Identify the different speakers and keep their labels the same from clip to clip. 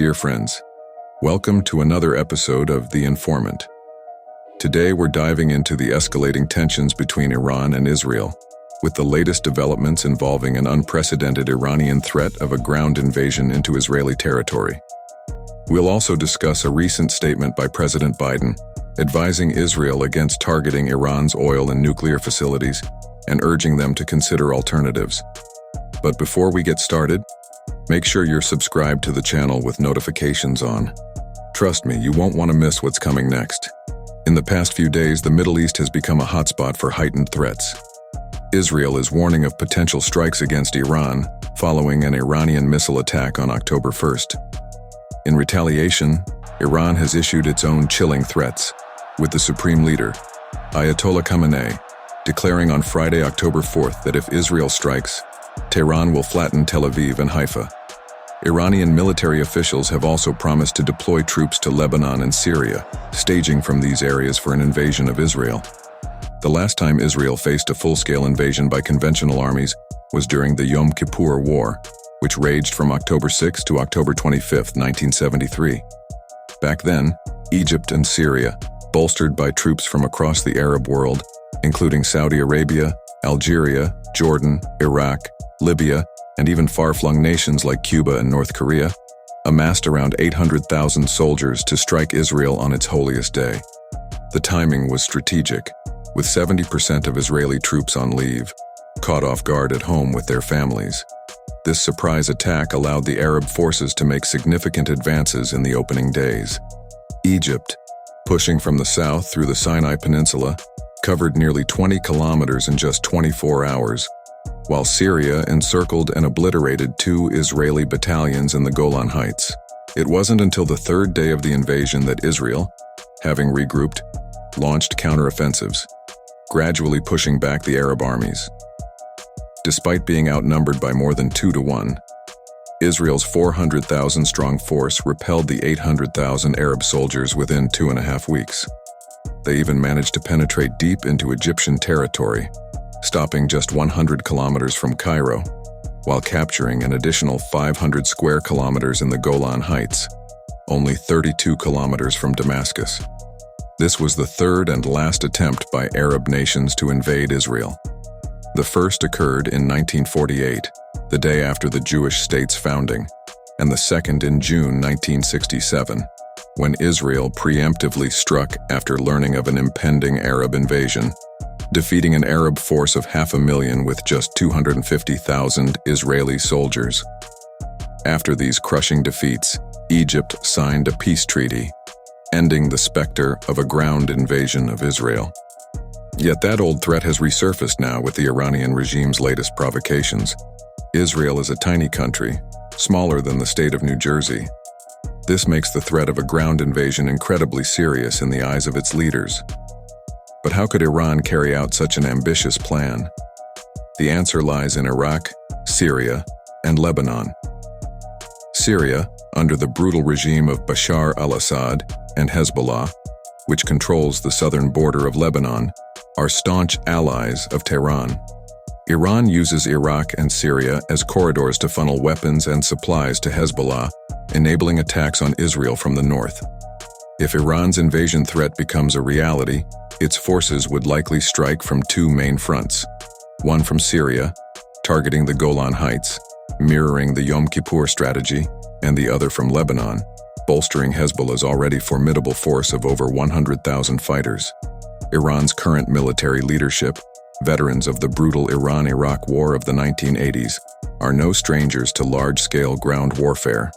Speaker 1: Dear friends, welcome to another episode of The Informant. Today we're diving into the escalating tensions between Iran and Israel, with the latest developments involving an unprecedented Iranian threat of a ground invasion into Israeli territory. We'll also discuss a recent statement by President Biden advising Israel against targeting Iran's oil and nuclear facilities and urging them to consider alternatives. But before we get started, make sure you're subscribed to the channel with notifications on. Trust me, you won't want to miss what's coming next. In the past few days, the Middle East has become a hotspot for heightened threats. Israel is warning of potential strikes against Iran following an Iranian missile attack on October 1st. In retaliation, Iran has issued its own chilling threats, with the supreme leader, Ayatollah Khamenei, declaring on Friday, October 4th that if Israel strikes, Tehran will flatten Tel Aviv and Haifa. Iranian military officials have also promised to deploy troops to Lebanon and Syria, staging from these areas for an invasion of Israel. The last time Israel faced a full-scale invasion by conventional armies was during the Yom Kippur War, which raged from October 6 to October 25, 1973. Back then, Egypt and Syria, bolstered by troops from across the Arab world, including Saudi Arabia, Algeria, Jordan, Iraq, Libya, and even far-flung nations like Cuba and North Korea, amassed around 800,000 soldiers to strike Israel on its holiest day. The timing was strategic, with 70% of Israeli troops on leave, caught off guard at home with their families. This surprise attack allowed the Arab forces to make significant advances in the opening days. Egypt, pushing from the south through the Sinai Peninsula, covered nearly 20 kilometers in just 24 hours, while Syria encircled and obliterated 2 Israeli battalions in the Golan Heights. It wasn't until the third day of the invasion that Israel, having regrouped, launched counteroffensives, gradually pushing back the Arab armies. Despite being outnumbered by more than 2 to 1, Israel's 400,000-strong force repelled the 800,000 Arab soldiers within 2.5 weeks. They even managed to penetrate deep into Egyptian territory, stopping just 100 kilometers from Cairo, while capturing an additional 500 square kilometers in the Golan Heights, only 32 kilometers from Damascus. This was the third and last attempt by Arab nations to invade Israel. The first occurred in 1948, the day after the Jewish state's founding, and the second in June 1967, when Israel preemptively struck after learning of an impending Arab invasion, defeating an Arab force of 500,000 with just 250,000 Israeli soldiers. After these crushing defeats, Egypt signed a peace treaty, ending the specter of a ground invasion of Israel. Yet that old threat has resurfaced now with the Iranian regime's latest provocations. Israel is a tiny country, smaller than the state of New Jersey. This makes the threat of a ground invasion incredibly serious in the eyes of its leaders. But how could Iran carry out such an ambitious plan? The answer lies in Iraq, Syria, and Lebanon. Syria, under the brutal regime of Bashar al-Assad, and Hezbollah, which controls the southern border of Lebanon, are staunch allies of Tehran. Iran uses Iraq and Syria as corridors to funnel weapons and supplies to Hezbollah, enabling attacks on Israel from the north. If Iran's invasion threat becomes a reality, its forces would likely strike from 2 main fronts. One from Syria, targeting the Golan Heights, mirroring the Yom Kippur strategy, and the other from Lebanon, bolstering Hezbollah's already formidable force of over 100,000 fighters. Iran's current military leadership, veterans of the brutal Iran-Iraq War of the 1980s, are no strangers to large-scale ground warfare.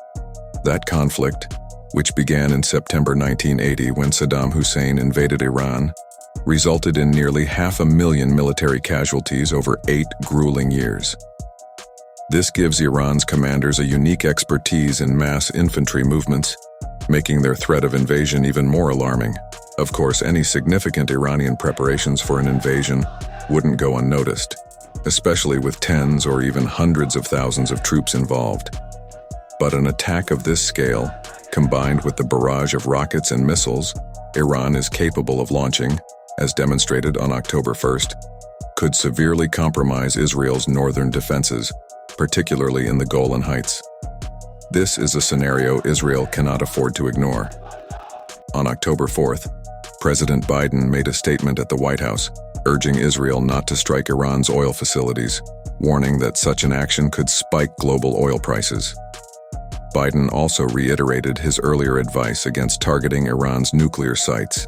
Speaker 1: That conflict, which began in September 1980 when Saddam Hussein invaded Iran, resulted in nearly 500,000 military casualties over 8 grueling years. This gives Iran's commanders a unique expertise in mass infantry movements, making their threat of invasion even more alarming. Of course, any significant Iranian preparations for an invasion wouldn't go unnoticed, especially with tens or even hundreds of thousands of troops involved. But an attack of this scale, combined with the barrage of rockets and missiles Iran is capable of launching, as demonstrated on October 1st, could severely compromise Israel's northern defenses, particularly in the Golan Heights. This is a scenario Israel cannot afford to ignore. On October 4th, President Biden made a statement at the White House, urging Israel not to strike Iran's oil facilities, warning that such an action could spike global oil prices. Biden also reiterated his earlier advice against targeting Iran's nuclear sites.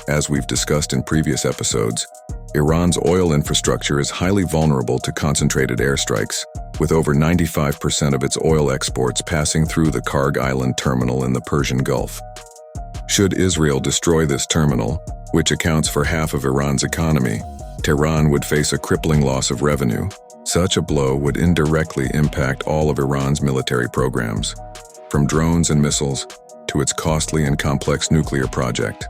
Speaker 1: As we've discussed in previous episodes, Iran's oil infrastructure is highly vulnerable to concentrated airstrikes, with over 95% of its oil exports passing through the Karg Island terminal in the Persian Gulf. Should Israel destroy this terminal, which accounts for half of Iran's economy, Tehran would face a crippling loss of revenue. Such a blow would indirectly impact all of Iran's military programs, from drones and missiles to its costly and complex nuclear project.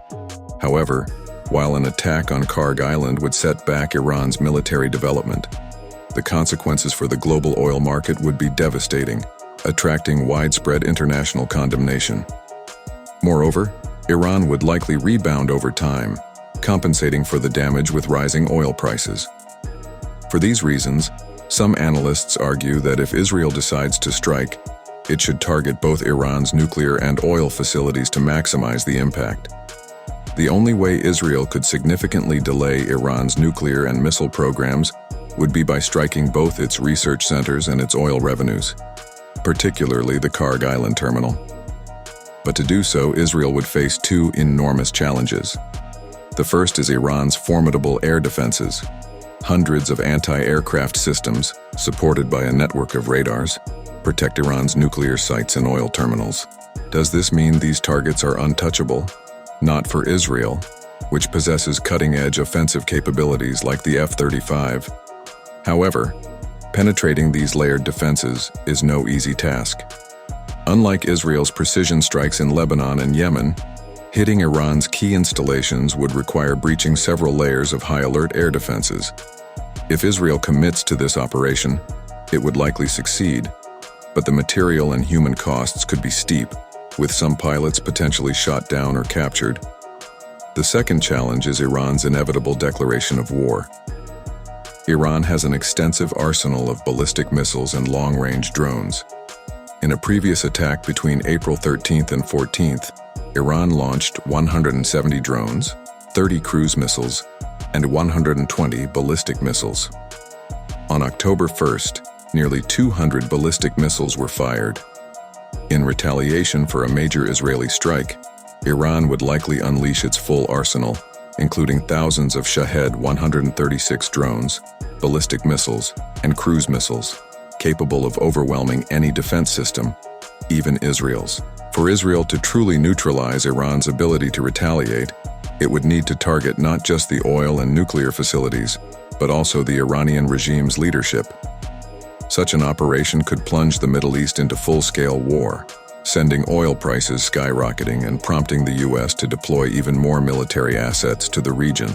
Speaker 1: However, while an attack on Karg Island would set back Iran's military development, the consequences for the global oil market would be devastating, attracting widespread international condemnation. Moreover, Iran would likely rebound over time, compensating for the damage with rising oil prices. For these reasons, some analysts argue that if Israel decides to strike, it should target both Iran's nuclear and oil facilities to maximize the impact. The only way Israel could significantly delay Iran's nuclear and missile programs would be by striking both its research centers and its oil revenues, particularly the Karg Island terminal. But to do so, Israel would face two enormous challenges. The first is Iran's formidable air defenses. Hundreds of anti-aircraft systems, supported by a network of radars, protect Iran's nuclear sites and oil terminals. Does this mean these targets are untouchable? Not for Israel, which possesses cutting-edge offensive capabilities like the F-35. However, penetrating these layered defenses is no easy task. Unlike Israel's precision strikes in Lebanon and Yemen, hitting Iran's key installations would require breaching several layers of high-alert air defenses. If Israel commits to this operation, it would likely succeed, but the material and human costs could be steep, with some pilots potentially shot down or captured. The second challenge is Iran's inevitable declaration of war. Iran has an extensive arsenal of ballistic missiles and long-range drones. In a previous attack between April 13th and 14th, Iran launched 170 drones, 30 cruise missiles, and 120 ballistic missiles. On October 1st, nearly 200 ballistic missiles were fired. In retaliation for a major Israeli strike, Iran would likely unleash its full arsenal, including thousands of Shahed 136 drones, ballistic missiles, and cruise missiles, capable of overwhelming any defense system, even Israel's. For Israel to truly neutralize Iran's ability to retaliate, it would need to target not just the oil and nuclear facilities, but also the Iranian regime's leadership. Such an operation could plunge the Middle East into full-scale war, sending oil prices skyrocketing and prompting the U.S. to deploy even more military assets to the region.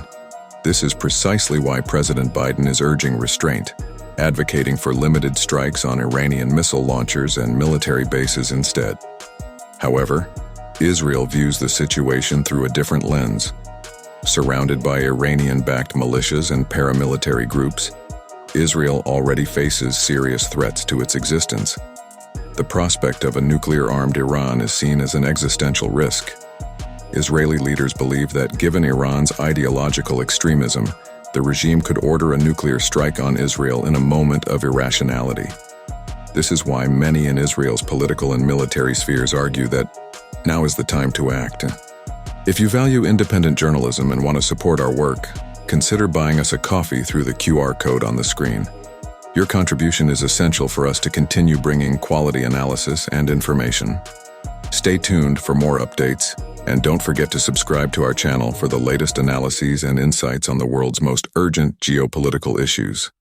Speaker 1: This is precisely why President Biden is urging restraint, advocating for limited strikes on Iranian missile launchers and military bases instead. However, Israel views the situation through a different lens. Surrounded by Iranian-backed militias and paramilitary groups, Israel already faces serious threats to its existence. The prospect of a nuclear-armed Iran is seen as an existential risk. Israeli leaders believe that given Iran's ideological extremism, the regime could order a nuclear strike on Israel in a moment of irrationality. This is why many in Israel's political and military spheres argue that now is the time to act. If you value independent journalism and want to support our work, consider buying us a coffee through the QR code on the screen. Your contribution is essential for us to continue bringing quality analysis and information. Stay tuned for more updates, and don't forget to subscribe to our channel for the latest analyses and insights on the world's most urgent geopolitical issues.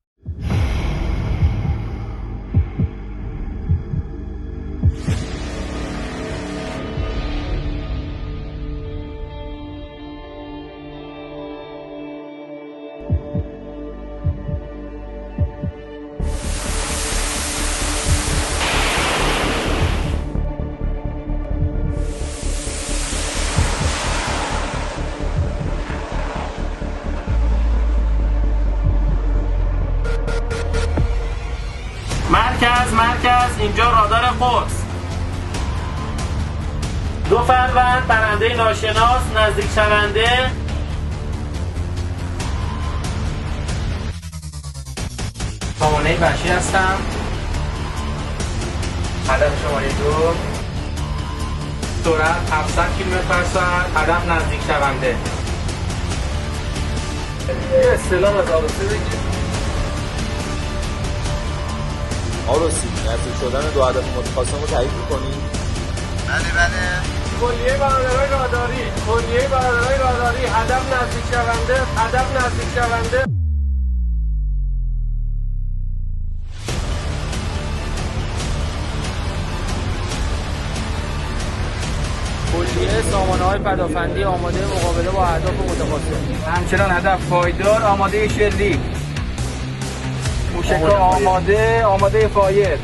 Speaker 2: مرکز اینجا رادار قدس. 2 فروند پرنده ناشناس نزدیک شونده. سامانه بشی هستم. هدف شماره 2 سرعت 700 کیلومتر بر ساعت، هدف نزدیک شونده. یه استلام از آروسی بگیر.
Speaker 3: آروسی نزدیک شدن 2 هدف متخاصم رو تایید می‌کنی؟
Speaker 4: بله.
Speaker 2: کلیه برادرای راداری، هدف نزدیک شونده. کلیه سامانه‌های پدافندی آماده مقابله با اهداف متخاصم. همچنان هدف پایدار، آماده شلیک. موشک‌ها آماده فایر.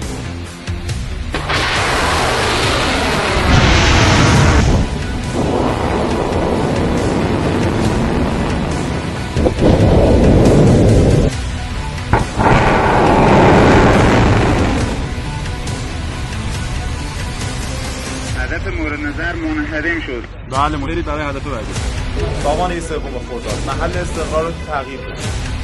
Speaker 4: هدف مورد نظر منهدم شد.
Speaker 3: بله مدیری برای هدف بعدی. سامانه سوم خرداد محل استقرار رو تغییر کنید.